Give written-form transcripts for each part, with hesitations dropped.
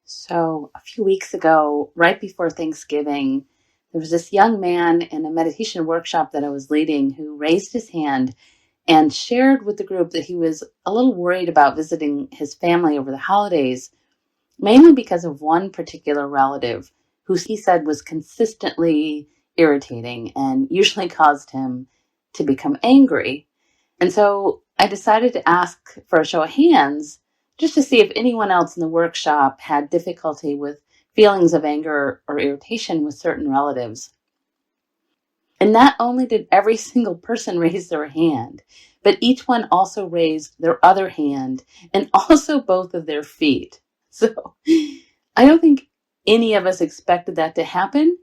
So a few weeks ago, right before Thanksgiving, there was this young man in a meditation workshop that I was leading who raised his hand and shared with the group that he was a little worried about visiting his family over the holidays, mainly because of one particular relative who he said was consistently irritating and usually caused him to become angry. And so I decided to ask for a show of hands just to see if anyone else in the workshop had difficulty with feelings of anger or irritation with certain relatives. And not only did every single person raise their hand, but each one also raised their other hand and also both of their feet. So I don't think any of us expected that to happen.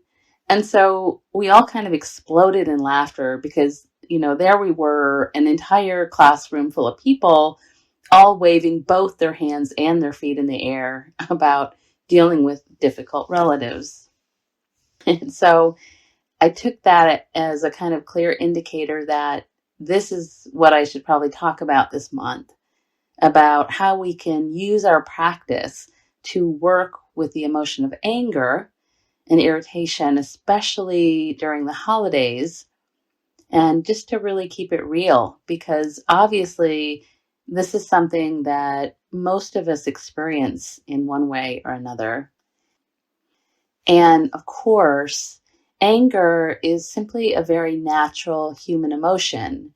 And so we all kind of exploded in laughter because, there we were, an entire classroom full of people, all waving both their hands and their feet in the air about dealing with difficult relatives. And so I took that as a kind of clear indicator that this is what I should probably talk about this month, about how we can use our practice to work with the emotion of anger and irritation, especially during the holidays, and just to really keep it real, because obviously this is something that most of us experience in one way or another. And of course, anger is simply a very natural human emotion,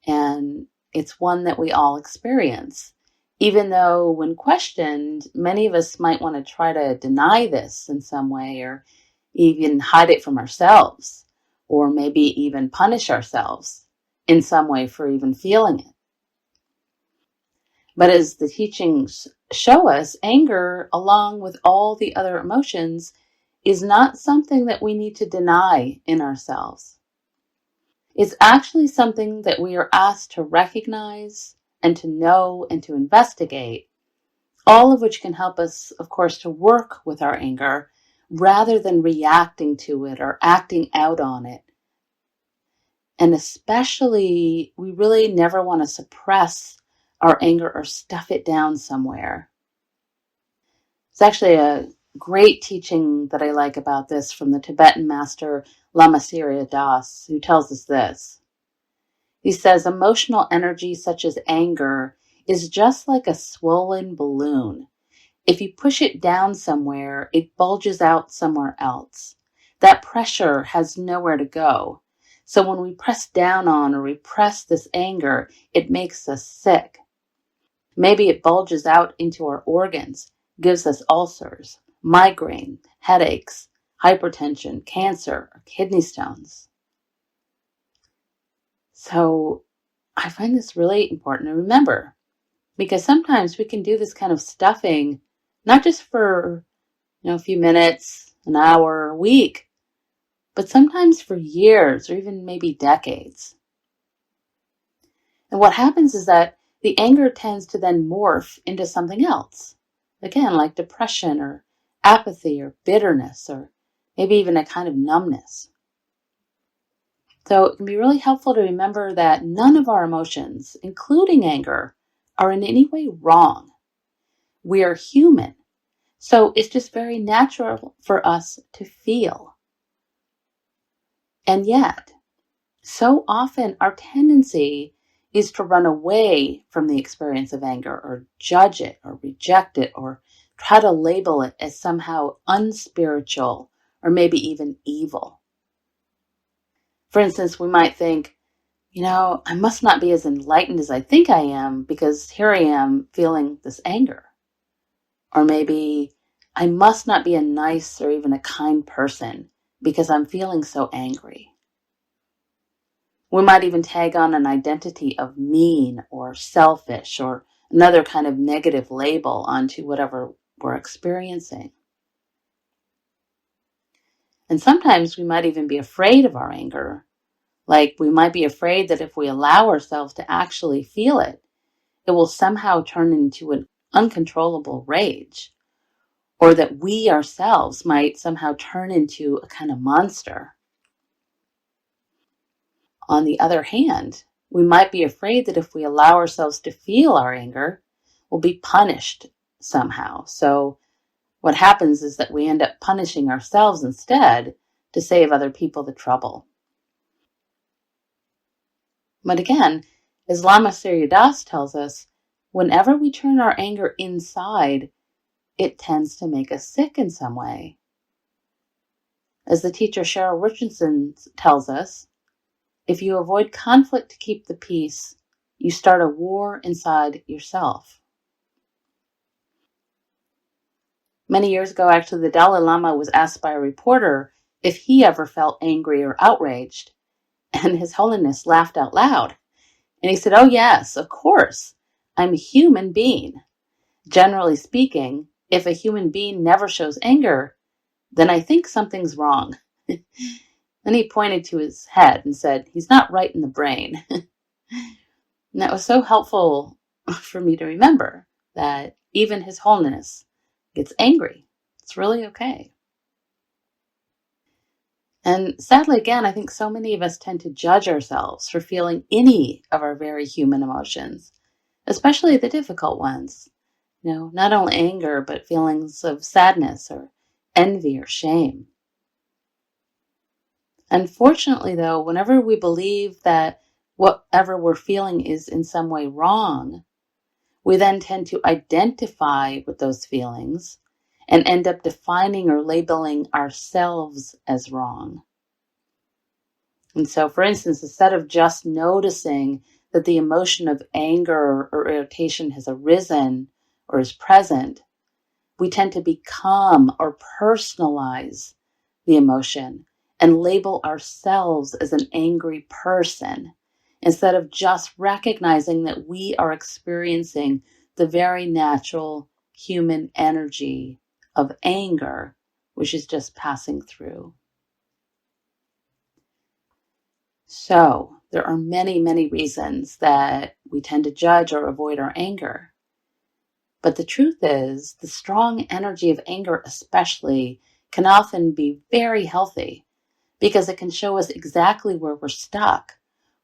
and it's one that we all experience. Even though when questioned, many of us might want to try to deny this in some way or even hide it from ourselves, or maybe even punish ourselves in some way for even feeling it. But as the teachings show us, anger, along with all the other emotions, is not something that we need to deny in ourselves. It's actually something that we are asked to recognize and to know and to investigate, all of which can help us, of course, to work with our anger rather than reacting to it or acting out on it. And especially, we really never want to suppress our anger or stuff it down somewhere. It's actually a great teaching that I like about this from the Tibetan master Lama Surya Das, who tells us this. He says, emotional energy such as anger is just like a swollen balloon. If you push it down somewhere, it bulges out somewhere else. That pressure has nowhere to go. So when we press down on or repress this anger, it makes us sick. Maybe it bulges out into our organs, gives us ulcers, migraine, headaches, hypertension, cancer, or kidney stones. So I find this really important to remember, because sometimes we can do this kind of stuffing, not just for a few minutes, an hour, a week, but sometimes for years or even maybe decades. And what happens is that the anger tends to then morph into something else. Again, like depression or apathy or bitterness or maybe even a kind of numbness. So it can be really helpful to remember that none of our emotions, including anger, are in any way wrong. We are human. So it's just very natural for us to feel. And yet, so often our tendency is to run away from the experience of anger or judge it or reject it or try to label it as somehow unspiritual or maybe even evil. For instance, we might think, I must not be as enlightened as I think I am because here I am feeling this anger. Or maybe I must not be a nice or even a kind person because I'm feeling so angry. We might even tag on an identity of mean or selfish or another kind of negative label onto whatever we're experiencing. And sometimes we might even be afraid of our anger. Like we might be afraid that if we allow ourselves to actually feel it, it will somehow turn into an uncontrollable rage, or that we ourselves might somehow turn into a kind of monster. On the other hand, we might be afraid that if we allow ourselves to feel our anger, we'll be punished somehow. So What happens is that we end up punishing ourselves instead to save other people the trouble. But again, as Lama Surya Das tells us, whenever we turn our anger inside, it tends to make us sick in some way. As the teacher Cheryl Richardson tells us, if you avoid conflict to keep the peace, you start a war inside yourself. Many years ago, actually, the Dalai Lama was asked by a reporter if he ever felt angry or outraged, and His Holiness laughed out loud. And he said, "Oh yes, of course. I'm a human being. Generally speaking, if a human being never shows anger, then I think something's wrong." Then he pointed to his head and said, "He's not right in the brain." And that was so helpful for me to remember that even His Holiness gets angry. It's really okay. And sadly, again, I think so many of us tend to judge ourselves for feeling any of our very human emotions, especially the difficult ones. Not only anger, but feelings of sadness or envy or shame. Unfortunately, though, whenever we believe that whatever we're feeling is in some way wrong, we then tend to identify with those feelings and end up defining or labeling ourselves as wrong. And so, for instance, instead of just noticing that the emotion of anger or irritation has arisen or is present, we tend to become or personalize the emotion and label ourselves as an angry person instead of just recognizing that we are experiencing the very natural human energy of anger, which is just passing through. So there are many, many reasons that we tend to judge or avoid our anger. But the truth is, the strong energy of anger especially can often be very healthy because it can show us exactly where we're stuck,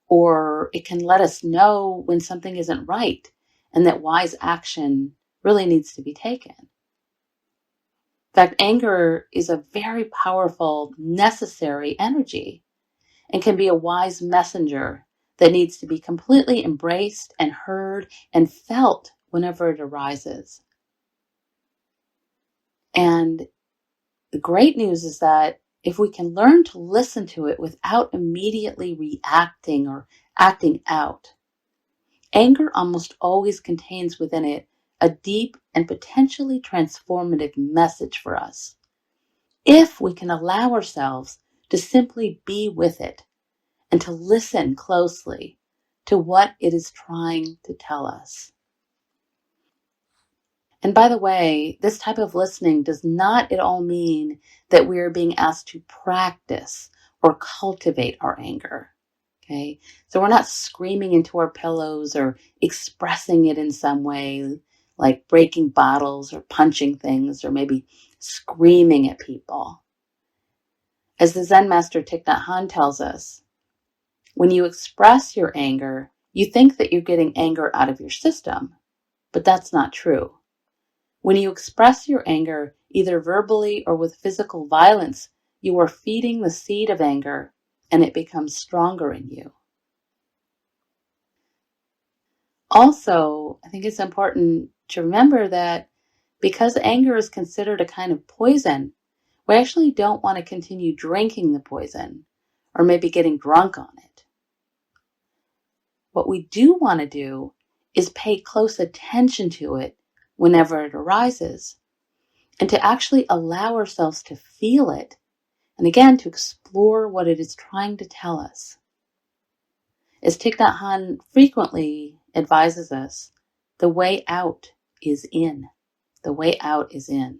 or it can let us know when something isn't right and that wise action really needs to be taken. In fact, anger is a very powerful, necessary energy and can be a wise messenger that needs to be completely embraced and heard and felt whenever it arises. And the great news is that if we can learn to listen to it without immediately reacting or acting out, anger almost always contains within it a deep and potentially transformative message for us. If we can allow ourselves to simply be with it and to listen closely to what it is trying to tell us. And by the way, this type of listening does not at all mean that we are being asked to practice or cultivate our anger. Okay? So we're not screaming into our pillows or expressing it in some way, like breaking bottles or punching things or maybe screaming at people. As the Zen master Thich Nhat Hanh tells us, when you express your anger, you think that you're getting anger out of your system, but that's not true. When you express your anger, either verbally or with physical violence, you are feeding the seed of anger and it becomes stronger in you. Also, I think it's important to remember that because anger is considered a kind of poison, we actually don't want to continue drinking the poison or maybe getting drunk on it. What we do want to do is pay close attention to it whenever it arises and to actually allow ourselves to feel it and again to explore what it is trying to tell us. As Thich Nhat Hanh frequently advises us, the way out is in. The way out is in.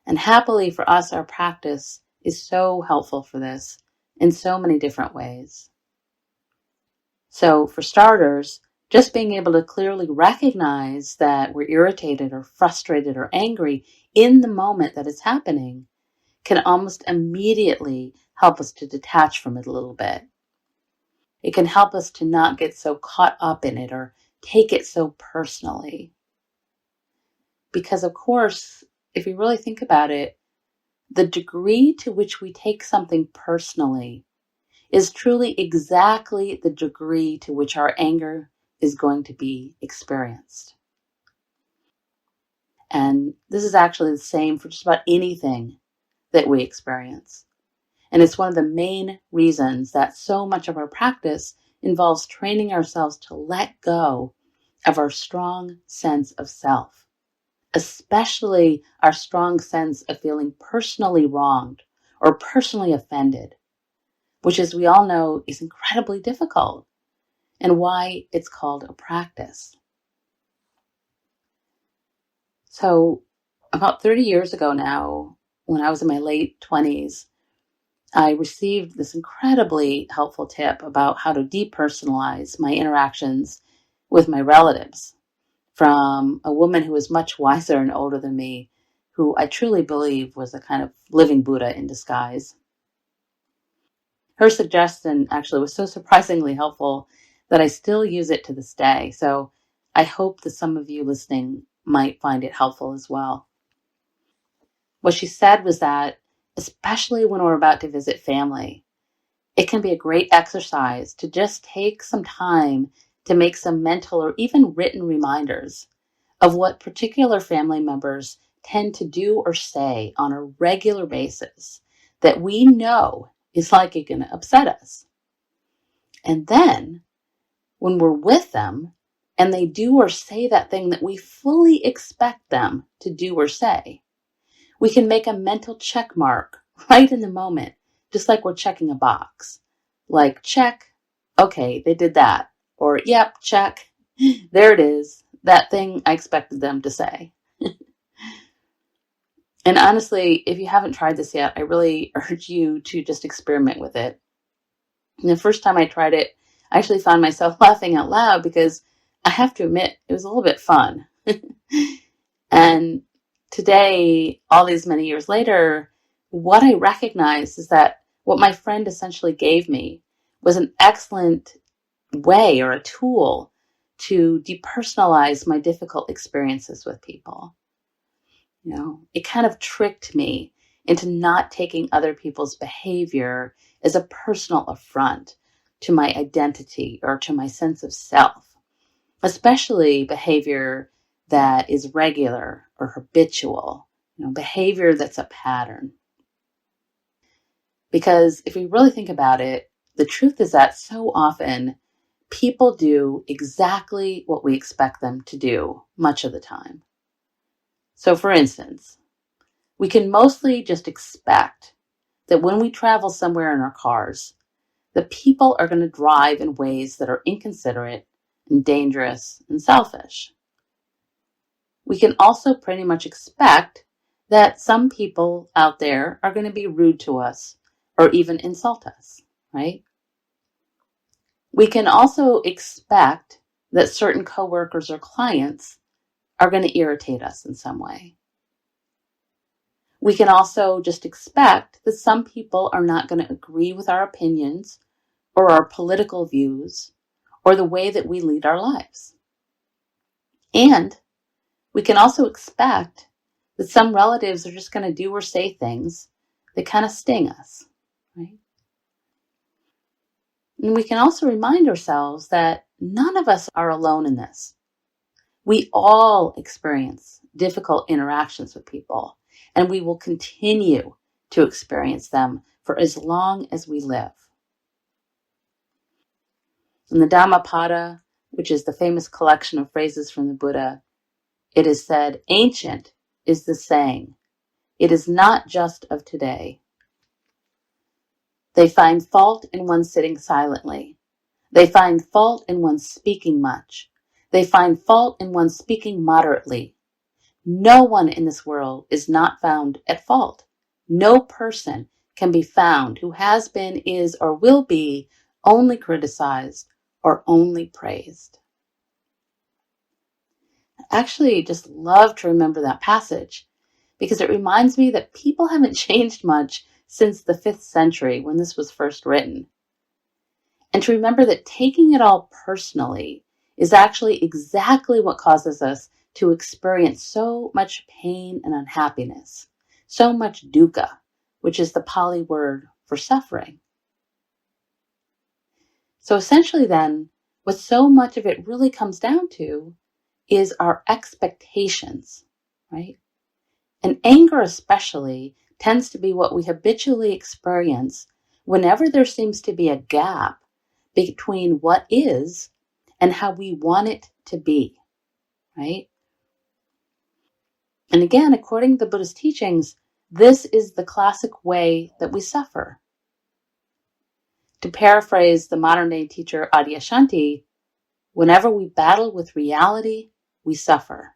And happily for us, our practice is so helpful for this in so many different ways. So for starters, just being able to clearly recognize that we're irritated or frustrated or angry in the moment that it's happening can almost immediately help us to detach from it a little bit. It can help us to not get so caught up in it or take it so personally. Because, of course, if you really think about it, the degree to which we take something personally is truly exactly the degree to which our anger is going to be experienced. And this is actually the same for just about anything that we experience. And it's one of the main reasons that so much of our practice involves training ourselves to let go of our strong sense of self, especially our strong sense of feeling personally wronged or personally offended, which, as we all know, is incredibly difficult and why it's called a practice. So about 30 years ago now, when I was in my late 20s, I received this incredibly helpful tip about how to depersonalize my interactions with my relatives from a woman who was much wiser and older than me, who I truly believe was a kind of living Buddha in disguise. Her suggestion actually was so surprisingly helpful that I still use it to this day. So I hope that some of you listening might find it helpful as well. What she said was that, especially when we're about to visit family, it can be a great exercise to just take some time to make some mental or even written reminders of what particular family members tend to do or say on a regular basis that we know is likely going to upset us. And then when we're with them and they do or say that thing that we fully expect them to do or say, we can make a mental check mark right in the moment, just like we're checking a box. Like, check, okay, they did that. Or, yep, check, there it is, that thing I expected them to say. And honestly, if you haven't tried this yet, I really urge you to just experiment with it. And the first time I tried it, I actually found myself laughing out loud because I have to admit, it was a little bit fun. And today, all these many years later, what I recognize is that what my friend essentially gave me was an excellent way or a tool to depersonalize my difficult experiences with people. You know, it kind of tricked me into not taking other people's behavior as a personal affront to my identity or to my sense of self, especially behavior that is regular or habitual, behavior that's a pattern. Because if we really think about it, the truth is that so often people do exactly what we expect them to do much of the time. So for instance, we can mostly just expect that when we travel somewhere in our cars, the people are going to drive in ways that are inconsiderate and dangerous and selfish. We can also pretty much expect that some people out there are going to be rude to us or even insult us, right? We can also expect that certain coworkers or clients are going to irritate us in some way. We can also just expect that some people are not going to agree with our opinions or our political views or the way that we lead our lives. And we can also expect that some relatives are just going to do or say things that kind of sting us, right? And we can also remind ourselves that none of us are alone in this. We all experience difficult interactions with people, and we will continue to experience them for as long as we live. In the Dhammapada, which is the famous collection of phrases from the Buddha, it is said, "Ancient is the saying, it is not just of today. They find fault in one sitting silently. They find fault in one speaking much. They find fault in one speaking moderately. No one in this world is not found at fault. No person can be found who has been, is, or will be only criticized or only praised." I actually just love to remember that passage because it reminds me that people haven't changed much since the 5th century when this was first written. And to remember that taking it all personally is actually exactly what causes us to experience so much pain and unhappiness, so much dukkha, which is the Pali word for suffering. So essentially then, what so much of it really comes down to is our expectations, right? And anger especially tends to be what we habitually experience whenever there seems to be a gap between what is and how we want it to be, right? And again, according to the Buddhist teachings, this is the classic way that we suffer. To paraphrase the modern day teacher Adyashanti, whenever we battle with reality, we suffer.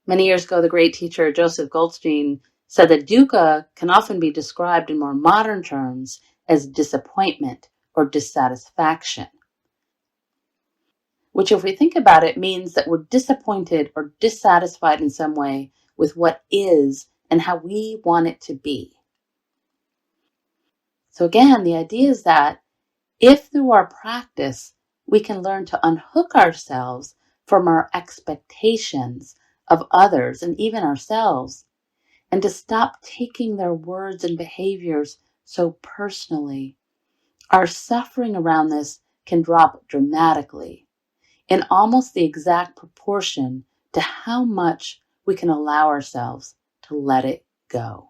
Many years ago, the great teacher Joseph Goldstein said that dukkha can often be described in more modern terms as disappointment or dissatisfaction, which, if we think about it, means that we're disappointed or dissatisfied in some way with what is and how we want it to be. So again, the idea is that if through our practice we can learn to unhook ourselves from our expectations of others and even ourselves, and to stop taking their words and behaviors so personally, our suffering around this can drop dramatically in almost the exact proportion to how much we can allow ourselves to let it go.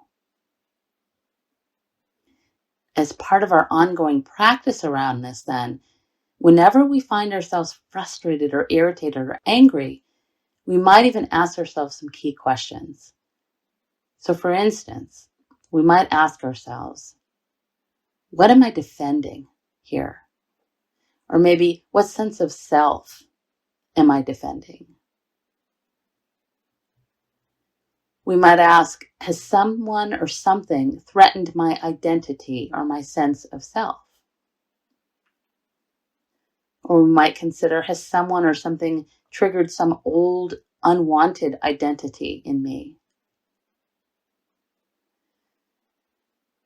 As part of our ongoing practice around this, then, whenever we find ourselves frustrated or irritated or angry, we might even ask ourselves some key questions. So for instance, we might ask ourselves, what am I defending here? Or maybe, what sense of self am I defending? We might ask, has someone or something threatened my identity or my sense of self? Or we might consider, has someone or something triggered some old, unwanted identity in me?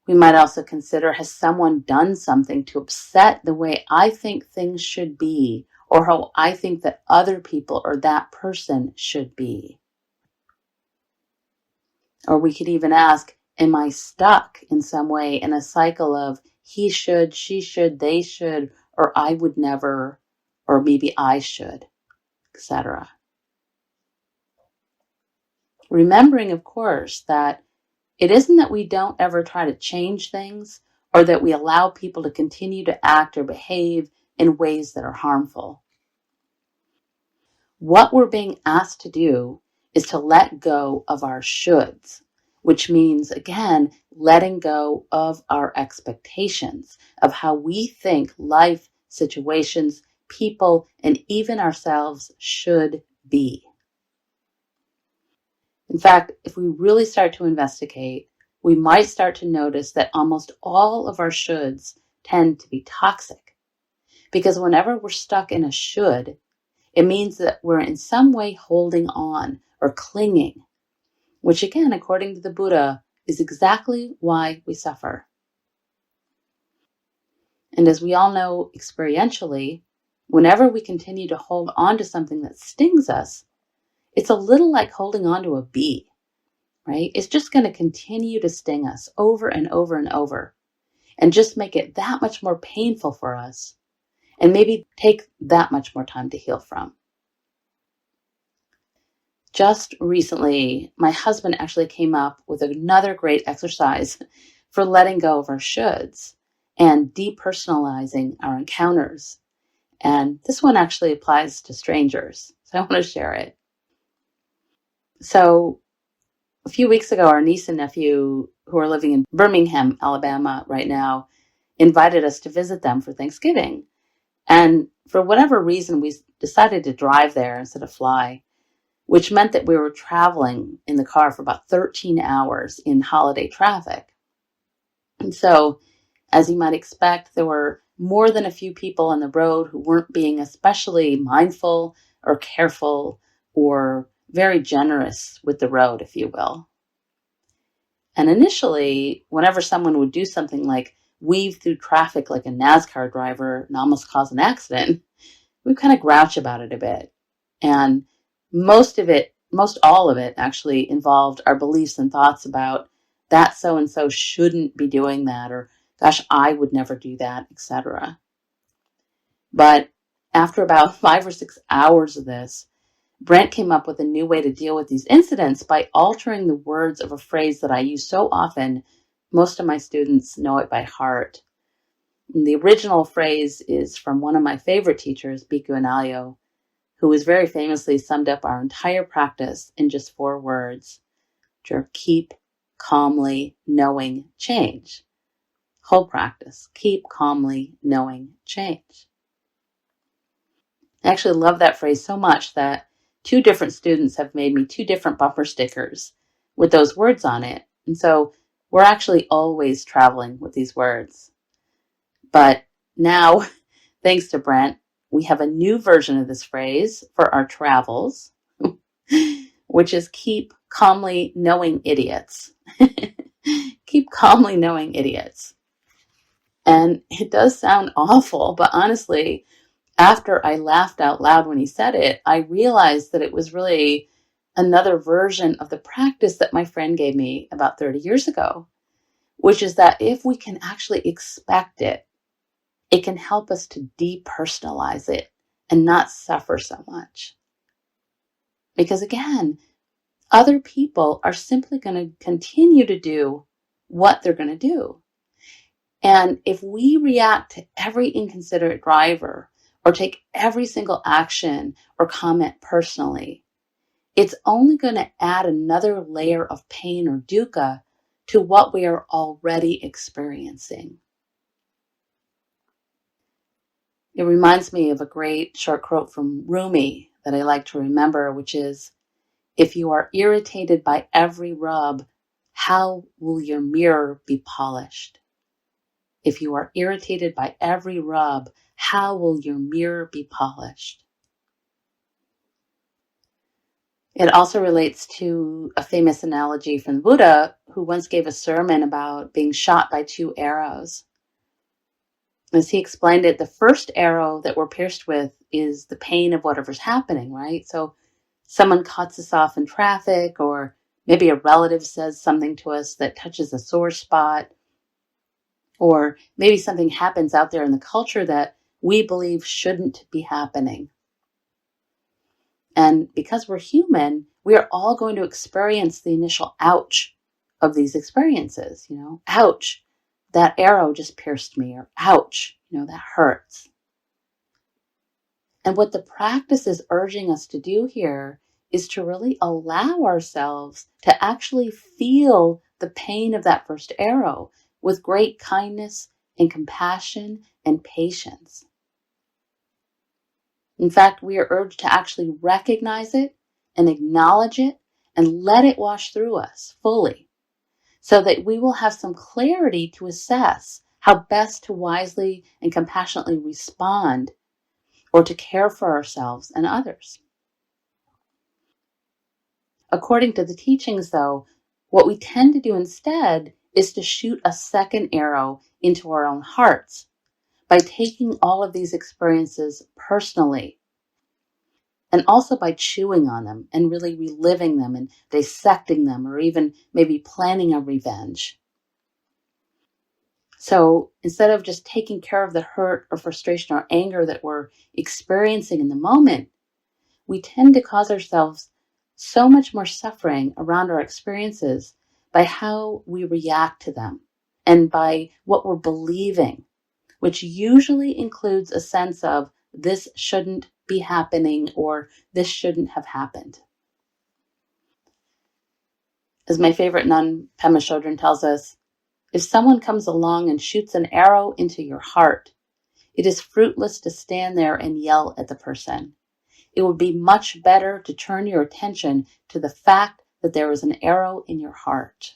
We might also consider, has someone done something to upset the way I think things should be, or how I think that other people or that person should be? Or we could even ask, am I stuck in some way in a cycle of he should, she should, they should, or I would never, or maybe I should, etc. Remembering, of course, that it isn't that we don't ever try to change things or that we allow people to continue to act or behave in ways that are harmful. What we're being asked to do is to let go of our shoulds, which means, again, letting go of our expectations of how we think life, situations, people, and even ourselves should be. In fact, if we really start to investigate, we might start to notice that almost all of our shoulds tend to be toxic. Because whenever we're stuck in a should, it means that we're in some way holding on or clinging, which again, according to the Buddha, is exactly why we suffer. And as we all know experientially, whenever we continue to hold on to something that stings us, it's a little like holding on to a bee. Right? It's just going to continue to sting us over and over and over and just make it that much more painful for us and maybe take that much more time to heal from. Just recently, my husband actually came up with another great exercise for letting go of our shoulds and depersonalizing our encounters. And this one actually applies to strangers, so I want to share it. So a few weeks ago, our niece and nephew, who are living in Birmingham, Alabama right now, invited us to visit them for Thanksgiving. And for whatever reason, we decided to drive there instead of fly, which meant that we were traveling in the car for about 13 hours in holiday traffic. And so, as you might expect, there were more than a few people on the road who weren't being especially mindful or careful or very generous with the road, if you will. And initially, whenever someone would do something like weave through traffic like a NASCAR driver and almost cause an accident, we kind of grouch about it a bit. And most all of it actually involved our beliefs and thoughts about that so-and-so shouldn't be doing that, or gosh, I would never do that, etc. But after about 5 or 6 hours of this, Brent came up with a new way to deal with these incidents by altering the words of a phrase that I use so often. Most of my students know it by heart. And the original phrase is from one of my favorite teachers, Bhikkhu Analayo, who has very famously summed up our entire practice in just 4 words, which are keep calmly knowing change. Whole practice, keep calmly knowing change. I actually love that phrase so much that 2 different students have made me 2 different bumper stickers with those words on it. And so we're actually always traveling with these words. But now, thanks to Brent, we have a new version of this phrase for our travels, which is keep calmly knowing idiots. Keep calmly knowing idiots. And it does sound awful, but honestly, after I laughed out loud when he said it, I realized that it was really another version of the practice that my friend gave me about 30 years ago, which is that if we can actually expect it, it can help us to depersonalize it and not suffer so much. Because again, other people are simply going to continue to do what they're going to do. And if we react to every inconsiderate driver or take every single action or comment personally, it's only going to add another layer of pain or dukkha to what we are already experiencing. It reminds me of a great short quote from Rumi that I like to remember, which is, if you are irritated by every rub, how will your mirror be polished? If you are irritated by every rub, how will your mirror be polished? It also relates to a famous analogy from the Buddha, who once gave a sermon about being shot by 2 arrows. As he explained it, the first arrow that we're pierced with is the pain of whatever's happening, right? So someone cuts us off in traffic, or maybe a relative says something to us that touches a sore spot, or maybe something happens out there in the culture that we believe shouldn't be happening. And because we're human, we are all going to experience the initial ouch of these experiences. Ouch, that arrow just pierced me, or ouch, that hurts. And what the practice is urging us to do here is to really allow ourselves to actually feel the pain of that first arrow with great kindness and compassion and patience. In fact, we are urged to actually recognize it and acknowledge it and let it wash through us fully, so that we will have some clarity to assess how best to wisely and compassionately respond or to care for ourselves and others. According to the teachings, though, what we tend to do instead is to shoot a second arrow into our own hearts by taking all of these experiences personally, and also by chewing on them and really reliving them and dissecting them, or even maybe planning a revenge. So instead of just taking care of the hurt or frustration or anger that we're experiencing in the moment, we tend to cause ourselves so much more suffering around our experiences by how we react to them and by what we're believing, which usually includes a sense of this shouldn't be happening or this shouldn't have happened. As my favorite nun, Pema Chodron, tells us, if someone comes along and shoots an arrow into your heart, it is fruitless to stand there and yell at the person. It would be much better to turn your attention to the fact that there is an arrow in your heart.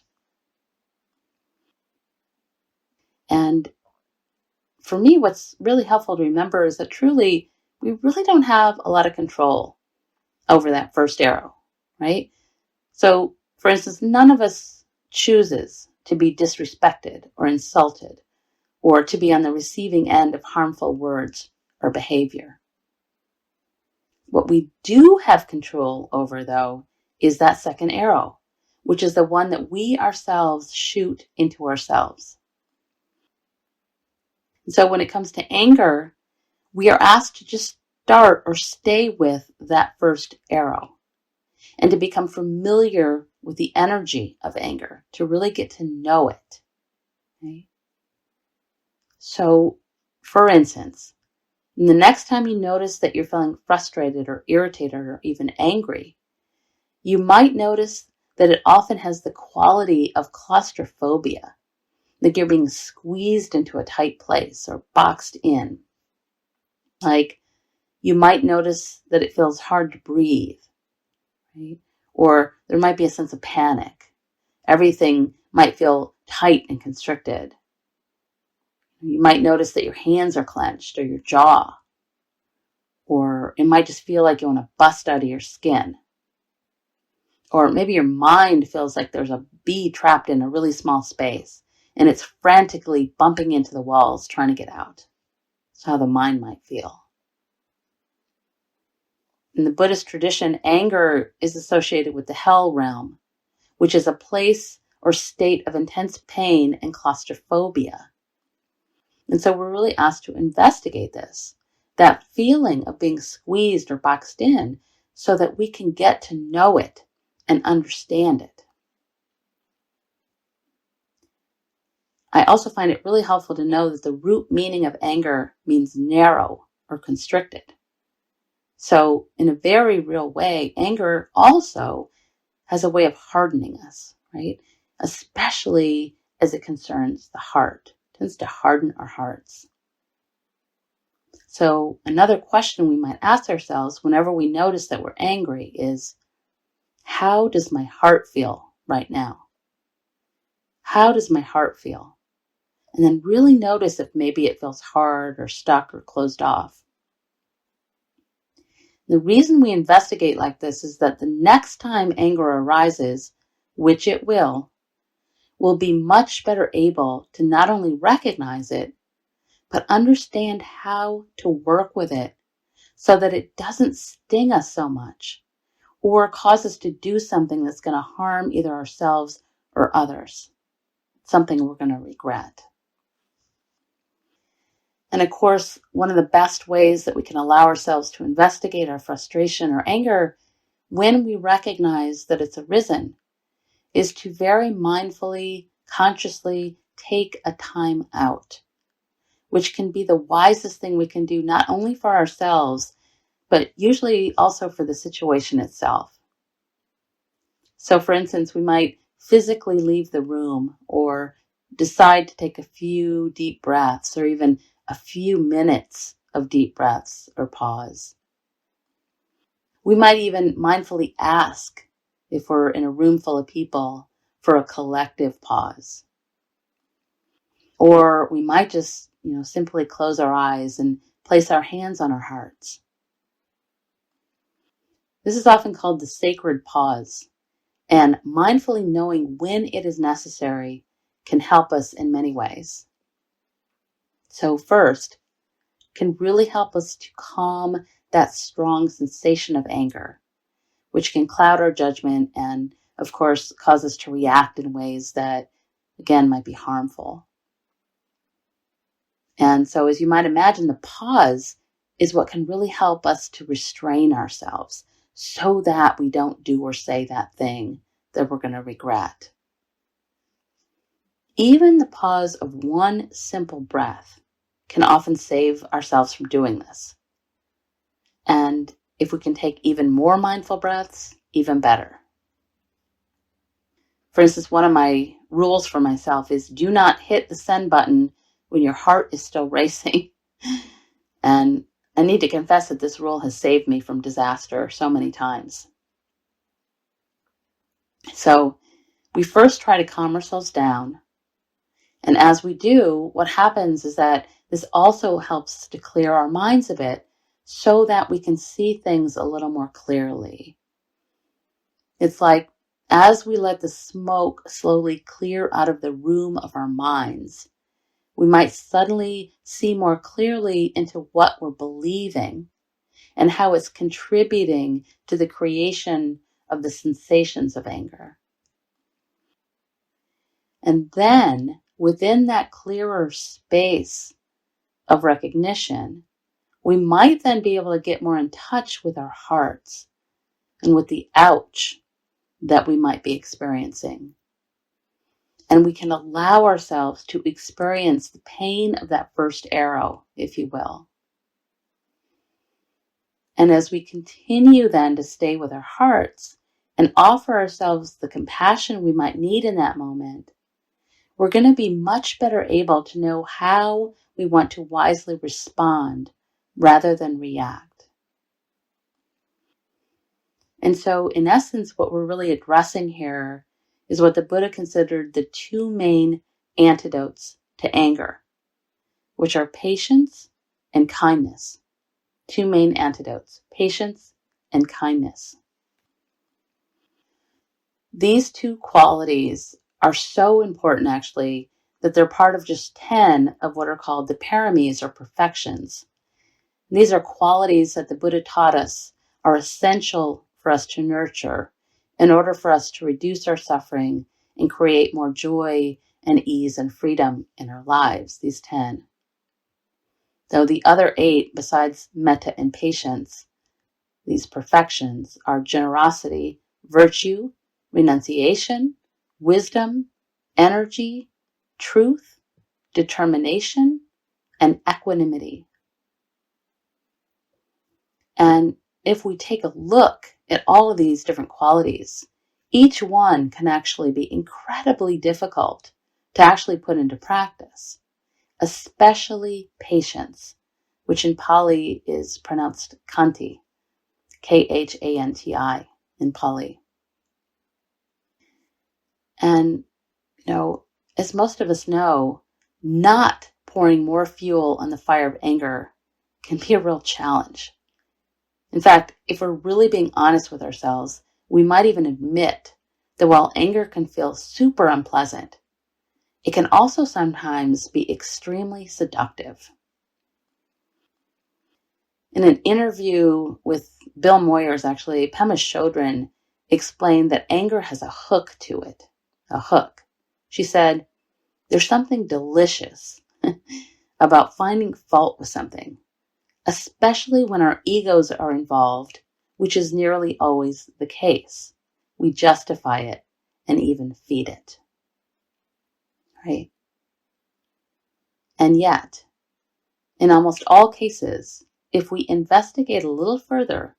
And for me, what's really helpful to remember is that truly, we really don't have a lot of control over that first arrow, right? So, for instance, none of us chooses to be disrespected or insulted or to be on the receiving end of harmful words or behavior. What we do have control over, though, is that second arrow, which is the one that we ourselves shoot into ourselves. And so when it comes to anger, we are asked to just start or stay with that first arrow and to become familiar with the energy of anger, to really get to know it. Okay? So, for instance, the next time you notice that you're feeling frustrated or irritated or even angry, you might notice that it often has the quality of claustrophobia, like you're being squeezed into a tight place or boxed in. Like you might notice that it feels hard to breathe, right? Or there might be a sense of panic. Everything might feel tight and constricted. You might notice that your hands are clenched or your jaw, or it might just feel like you want to bust out of your skin. Or maybe your mind feels like there's a bee trapped in a really small space and it's frantically bumping into the walls trying to get out. That's how the mind might feel. In the Buddhist tradition, anger is associated with the hell realm, which is a place or state of intense pain and claustrophobia. And so we're really asked to investigate this, that feeling of being squeezed or boxed in, so that we can get to know it and understand it. I also find it really helpful to know that the root meaning of anger means narrow or constricted. So in a very real way, anger also has a way of hardening us, right? Especially as it concerns the heart. It tends to harden our hearts. So another question we might ask ourselves whenever we notice that we're angry is, how does my heart feel right now? How does my heart feel? And then really notice if maybe it feels hard or stuck or closed off. The reason we investigate like this is that the next time anger arises, which it will, we'll be much better able to not only recognize it, but understand how to work with it so that it doesn't sting us so much or cause us to do something that's going to harm either ourselves or others, something we're going to regret. And of course, one of the best ways that we can allow ourselves to investigate our frustration or anger when we recognize that it's arisen is to very mindfully, consciously take a time out, which can be the wisest thing we can do, not only for ourselves, but usually also for the situation itself. So for instance, we might physically leave the room or decide to take a few deep breaths or even a few minutes of deep breaths or pause. We might even mindfully ask, if we're in a room full of people, for a collective pause. Or we might just, simply close our eyes and place our hands on our hearts. This is often called the sacred pause, and mindfully knowing when it is necessary can help us in many ways. So first, can really help us to calm that strong sensation of anger, which can cloud our judgment and, of course, cause us to react in ways that, again, might be harmful. And so, as you might imagine, the pause is what can really help us to restrain ourselves so that we don't do or say that thing that we're going to regret. Even the pause of one simple breath can often save ourselves from doing this. And if we can take even more mindful breaths, even better. For instance, one of my rules for myself is do not hit the send button when your heart is still racing. And I need to confess that this rule has saved me from disaster so many times. So we first try to calm ourselves down. And as we do, what happens is that this also helps to clear our minds a bit so that we can see things a little more clearly. It's like as we let the smoke slowly clear out of the room of our minds, we might suddenly see more clearly into what we're believing and how it's contributing to the creation of the sensations of anger. And then within that clearer space of recognition, we might then be able to get more in touch with our hearts and with the ouch that we might be experiencing. And we can allow ourselves to experience the pain of that first arrow, if you will. And as we continue then to stay with our hearts and offer ourselves the compassion we might need in that moment, we're going to be much better able to know how we want to wisely respond rather than react. And so, in essence, what we're really addressing here is what the Buddha considered the two main antidotes to anger, which are patience and kindness. Two main antidotes, patience and kindness. These two qualities are so important, actually, that they're part of just 10 of what are called the paramis, or perfections. And these are qualities that the Buddha taught us are essential for us to nurture in order for us to reduce our suffering and create more joy and ease and freedom in our lives, these 10. Though the other 8, besides metta and patience, these perfections are generosity, virtue, renunciation, wisdom, energy, truth, determination, and equanimity. And if we take a look at all of these different qualities, each one can actually be incredibly difficult to actually put into practice, especially patience, which in Pali is pronounced khanti, Khanti in Pali. And, as most of us know, not pouring more fuel on the fire of anger can be a real challenge. In fact, if we're really being honest with ourselves, we might even admit that while anger can feel super unpleasant, it can also sometimes be extremely seductive. In an interview with Bill Moyers, actually, Pema Chodron explained that anger has a hook to it. A hook. She said, there's something delicious about finding fault with something, especially when our egos are involved, which is nearly always the case. We justify it and even feed it. Right? And yet, in almost all cases, if we investigate a little further,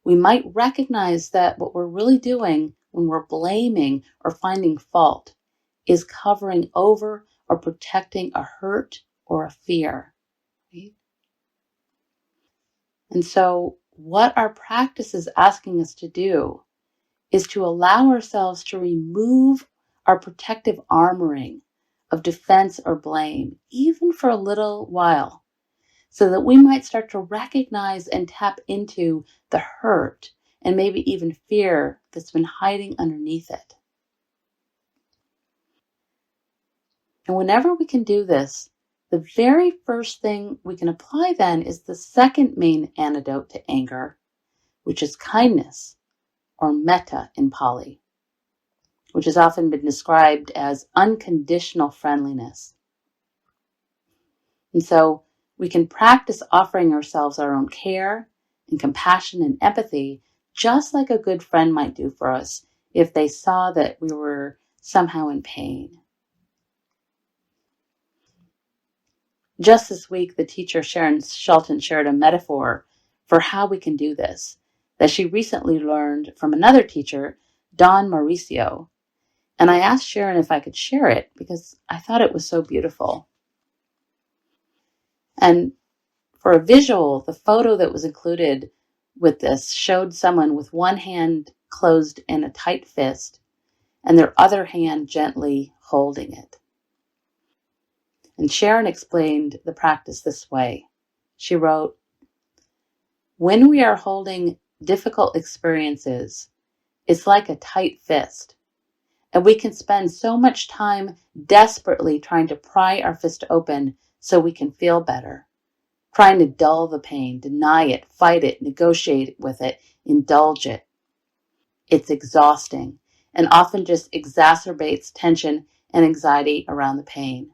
we might recognize that what we're really doing when we're blaming or finding fault is covering over or protecting a hurt or a fear. Right? And so what our practice is asking us to do is to allow ourselves to remove our protective armoring of defense or blame, even for a little while, so that we might start to recognize and tap into the hurt and maybe even fear that's been hiding underneath it. And whenever we can do this, the very first thing we can apply then is the second main antidote to anger, which is kindness, or metta in Pali, which has often been described as unconditional friendliness. And so we can practice offering ourselves our own care and compassion and empathy, just like a good friend might do for us if they saw that we were somehow in pain. Just this week, the teacher Sharon Shelton shared a metaphor for how we can do this that she recently learned from another teacher, Don Mauricio. And I asked Sharon if I could share it because I thought it was so beautiful. And for a visual, the photo that was included with this showed someone with one hand closed in a tight fist and their other hand gently holding it. And Sharon explained the practice this way. She wrote, when we are holding difficult experiences, it's like a tight fist. And we can spend so much time desperately trying to pry our fist open so we can feel better. trying to dull the pain, deny it, fight it, negotiate with it, indulge it. It's exhausting and often just exacerbates tension and anxiety around the pain.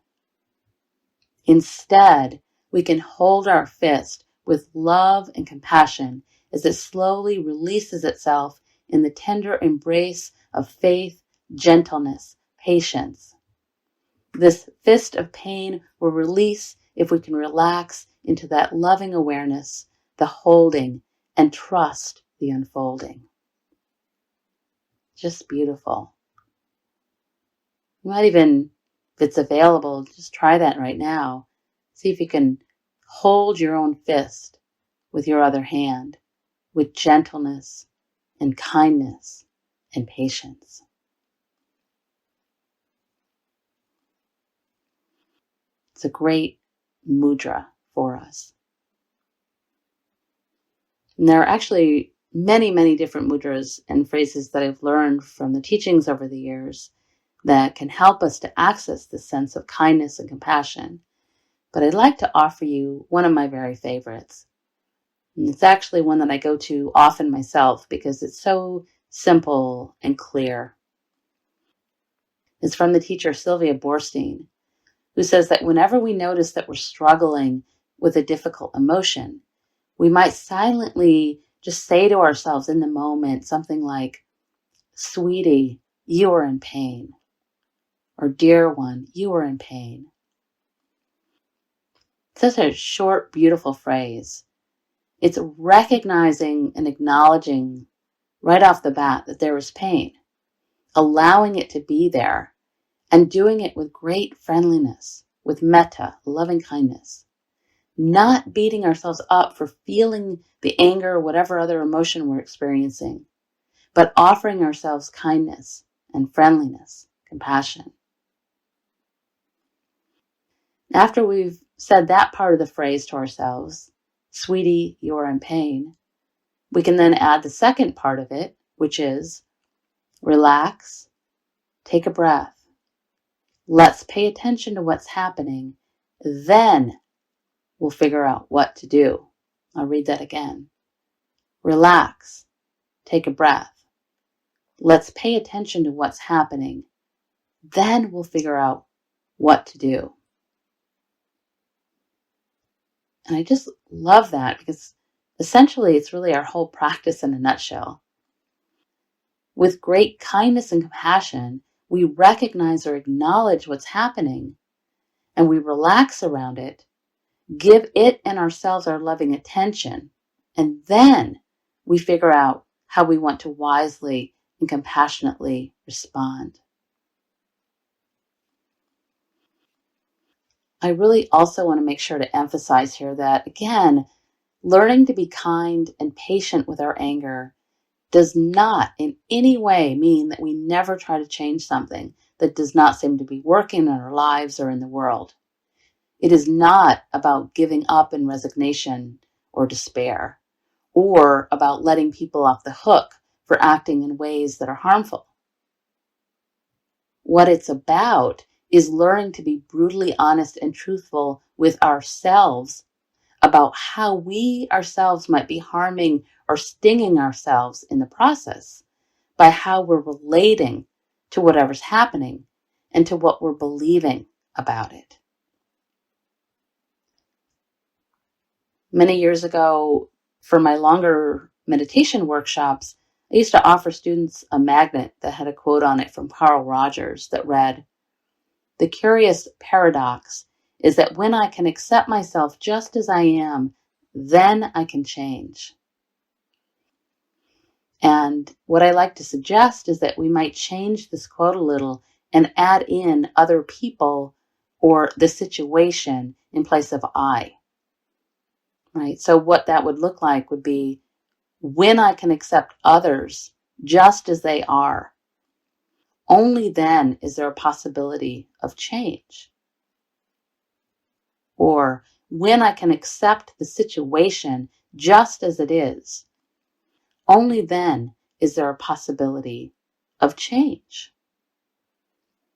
Instead, we can hold our fist with love and compassion as it slowly releases itself in the tender embrace of faith, gentleness, patience. This fist of pain will release if we can relax into that loving awareness, the holding, and trust the unfolding. Just beautiful. You might even, if it's available, just try that right now. See if you can hold your own fist with your other hand with gentleness and kindness and patience. It's a great mudra for us. And there are actually many, many different mudras and phrases that I've learned from the teachings over the years that can help us to access this sense of kindness and compassion. But I'd like to offer you one of my very favorites. And it's actually one that I go to often myself because it's so simple and clear. It's from the teacher Sylvia Boorstein, who says that whenever we notice that we're struggling with a difficult emotion, we might silently just say to ourselves in the moment something like, "Sweetie, you are in pain," or "Dear one, you are in pain." It's such a short, beautiful phrase. It's recognizing and acknowledging right off the bat that there is pain, allowing it to be there, and doing it with great friendliness, with metta, loving kindness. Not beating ourselves up for feeling the anger or whatever other emotion we're experiencing, but offering ourselves kindness and friendliness, compassion. After we've said that part of the phrase to ourselves, "Sweetie, you're in pain," we can then add the second part of it, which is, "Relax, take a breath. Let's pay attention to what's happening. Then we'll figure out what to do." I'll read that again. Relax, take a breath. Let's pay attention to what's happening. Then we'll figure out what to do. And I just love that because essentially it's really our whole practice in a nutshell. With great kindness and compassion, we recognize or acknowledge what's happening and we relax around it, give it and ourselves our loving attention, and then we figure out how we want to wisely and compassionately respond. I really also want to make sure to emphasize here that, again, learning to be kind and patient with our anger does not in any way mean that we never try to change something that does not seem to be working in our lives or in the world. It is not about giving up in resignation or despair, or about letting people off the hook for acting in ways that are harmful. What it's about is learning to be brutally honest and truthful with ourselves about how we ourselves might be harming or stinging ourselves in the process by how we're relating to whatever's happening and to what we're believing about it. Many years ago, for my longer meditation workshops, I used to offer students a magnet that had a quote on it from Carl Rogers that read, "The curious paradox is that when I can accept myself just as I am, then I can change." And what I like to suggest is that we might change this quote a little and add in other people or the situation in place of I. Right? So what that would look like would be, when I can accept others just as they are, only then is there a possibility of change. Or when I can accept the situation just as it is, only then is there a possibility of change.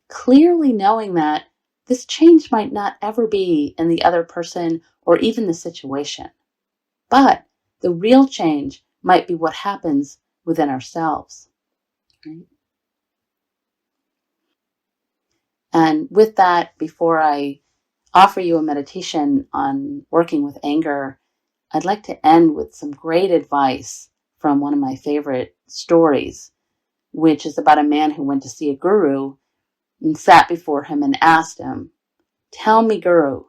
Clearly knowing that this change might not ever be in the other person or even the situation, but the real change might be what happens within ourselves. Right? And with that, before I offer you a meditation on working with anger, I'd like to end with some great advice from one of my favorite stories, which is about a man who went to see a guru and sat before him and asked him, "Tell me, Guru,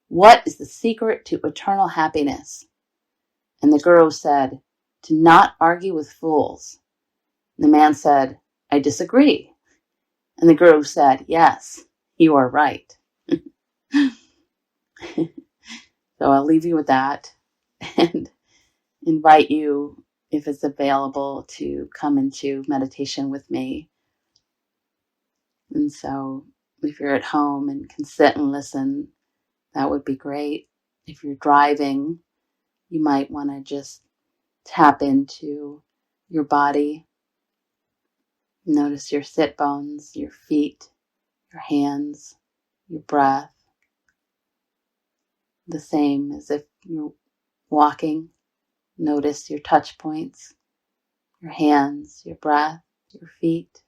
what is the secret to eternal happiness?" And the guru said, "To not argue with fools." And the man said, "I disagree." And the guru said, "Yes, you are right." So I'll leave you with that and invite you, if it's available, to come into meditation with me. And so if you're at home and can sit and listen, that would be great. If you're driving, you might want to just tap into your body. Notice your sit bones, your feet, your hands, your breath, the same as if you're walking. Notice your touch points, your hands, your breath, your feet,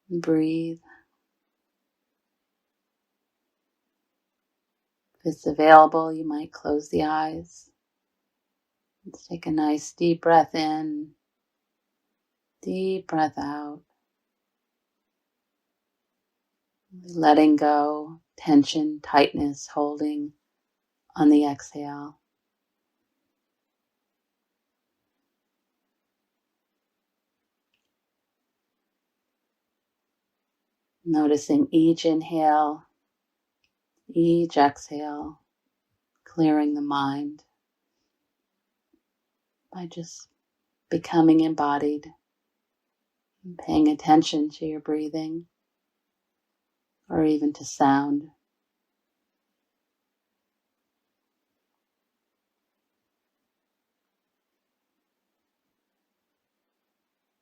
and breathe. If it's available, you might close the eyes. Let's take a nice deep breath in, deep breath out. Letting go, tension, tightness, holding on the exhale. Noticing each inhale, each exhale, clearing the mind by just becoming embodied and paying attention to your breathing or even to sound.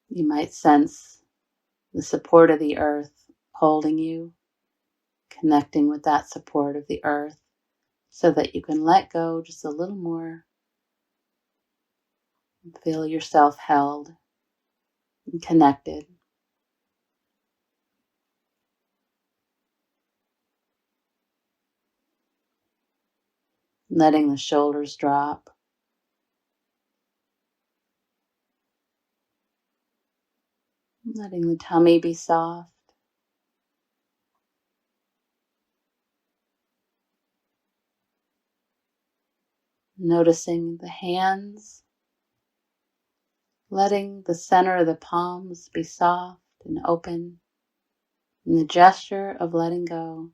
You might sense the support of the earth holding you, connecting with that support of the earth so that you can let go just a little more and feel yourself held and connected. Letting the shoulders drop. Letting the tummy be soft. Noticing the hands. Letting the center of the palms be soft and open. And the gesture of letting go.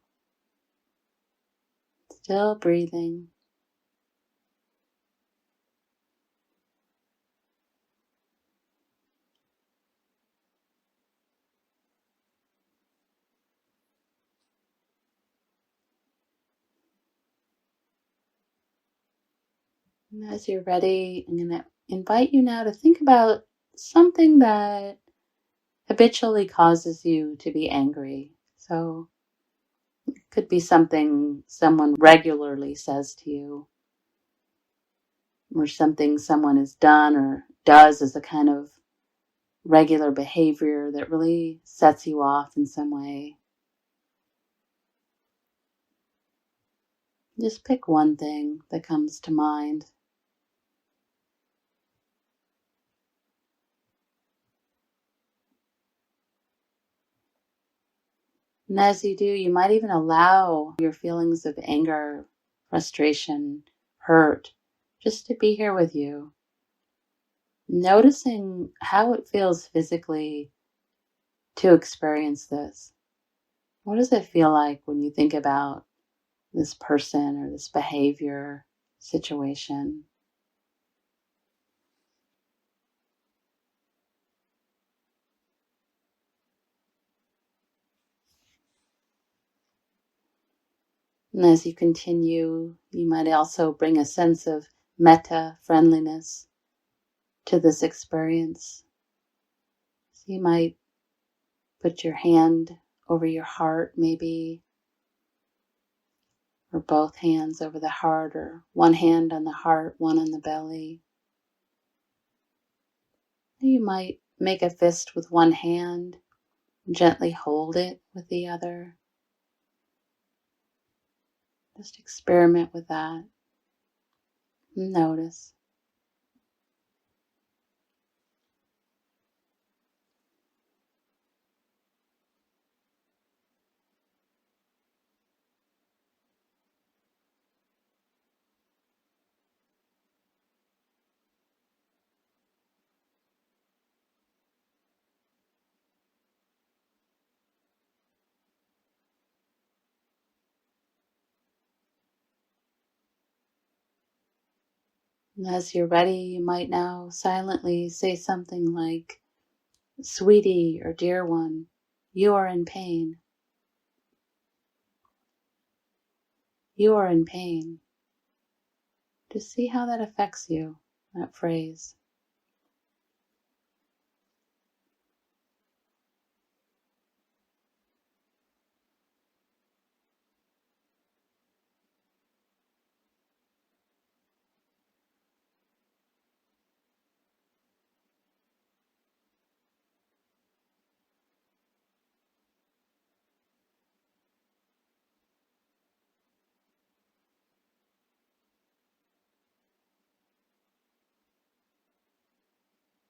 Still breathing. And as you're ready, I'm going to invite you now to think about something that habitually causes you to be angry. So it could be something someone regularly says to you, or something someone has done or does as a kind of regular behavior that really sets you off in some way. Just pick one thing that comes to mind. And as you do, you might even allow your feelings of anger, frustration, hurt, just to be here with you. Noticing how it feels physically to experience this. What does it feel like when you think about this person or this behavior, situation? And as you continue, you might also bring a sense of metta, friendliness, to this experience. So you might put your hand over your heart, maybe, or both hands over the heart, or one hand on the heart, one on the belly. You might make a fist with one hand and gently hold it with the other. Just experiment with that and notice. And as you're ready, you might now silently say something like, "Sweetie or dear one, you are in pain. You are in pain." Just see how that affects you, that phrase.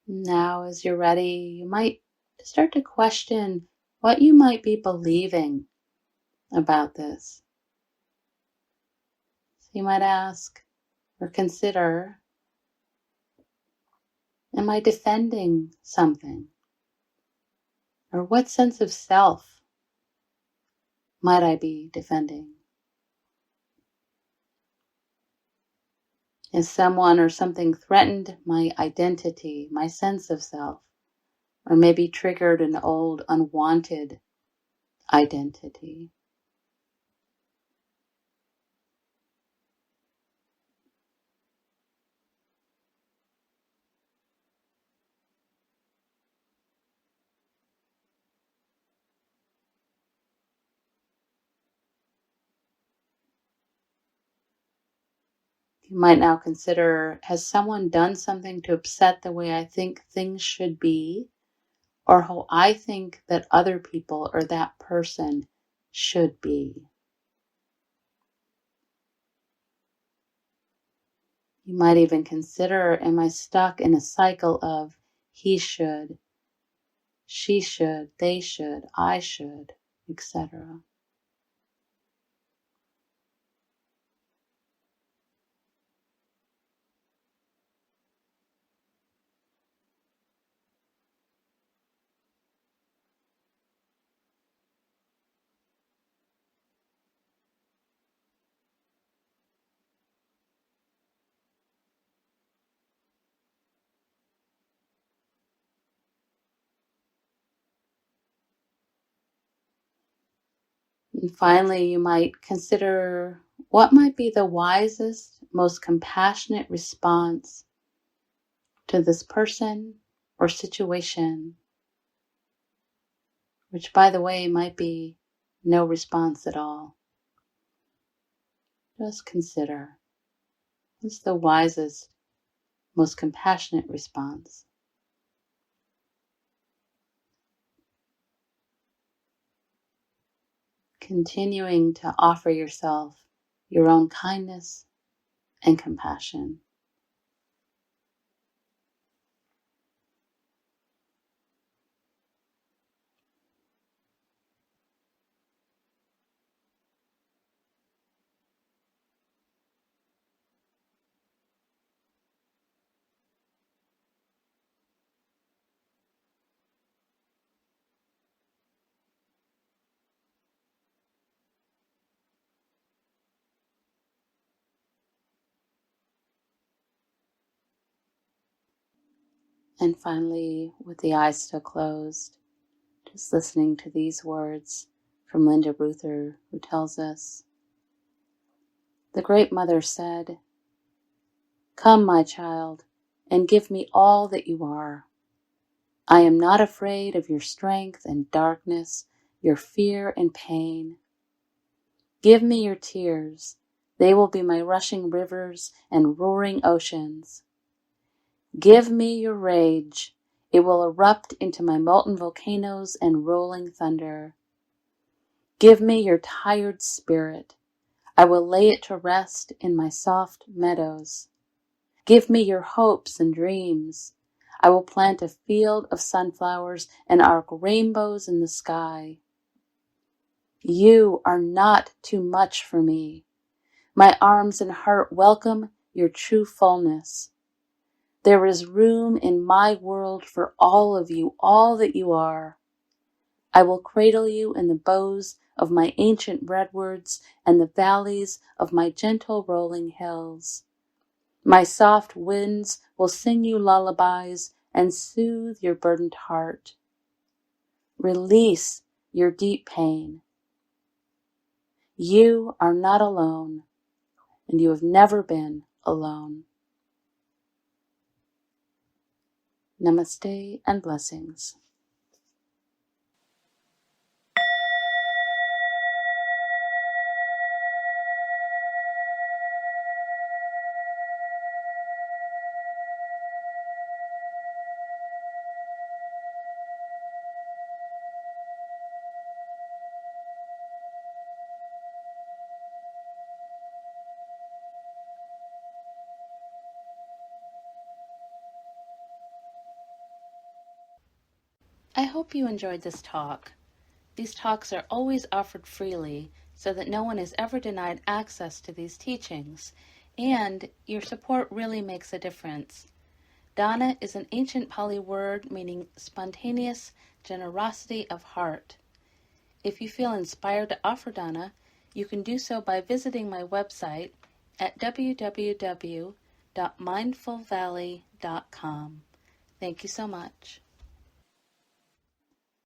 Now, as you're ready, you might start to question what you might be believing about this. So you might ask or consider, am I defending something? Or what sense of self might I be defending? Has someone or something threatened my identity, my sense of self, or maybe triggered an old unwanted identity? You might now consider, has someone done something to upset the way I think things should be, or how I think that other people or that person should be? You might even consider, am I stuck in a cycle of he should, she should, they should, I should, etc.? And finally, you might consider what might be the wisest, most compassionate response to this person or situation, which, by the way, might be no response at all. Just consider, what's the wisest, most compassionate response? Continuing to offer yourself your own kindness and compassion. And finally, with the eyes still closed, just listening to these words from Linda Ruther, who tells us, "The Great Mother said, 'Come, my child, and give me all that you are. I am not afraid of your strength and darkness, your fear and pain. Give me your tears. They will be my rushing rivers and roaring oceans. Give me your rage. It will erupt into my molten volcanoes and rolling thunder. Give me your tired spirit. I will lay it to rest in my soft meadows. Give me your hopes and dreams. I will plant a field of sunflowers and arc rainbows in the sky. You are not too much for me. My arms and heart welcome your true fullness. There is room in my world for all of you, all that you are. I will cradle you in the boughs of my ancient redwoods and the valleys of my gentle rolling hills. My soft winds will sing you lullabies and soothe your burdened heart. Release your deep pain. You are not alone, and you have never been alone. Namaste and blessings. I hope you enjoyed this talk. These talks are always offered freely so that no one is ever denied access to these teachings, and your support really makes a difference. Dana is an ancient Pali word meaning spontaneous generosity of heart. If you feel inspired to offer dana, you can do so by visiting my website at www.mindfulvalley.com. Thank you so much.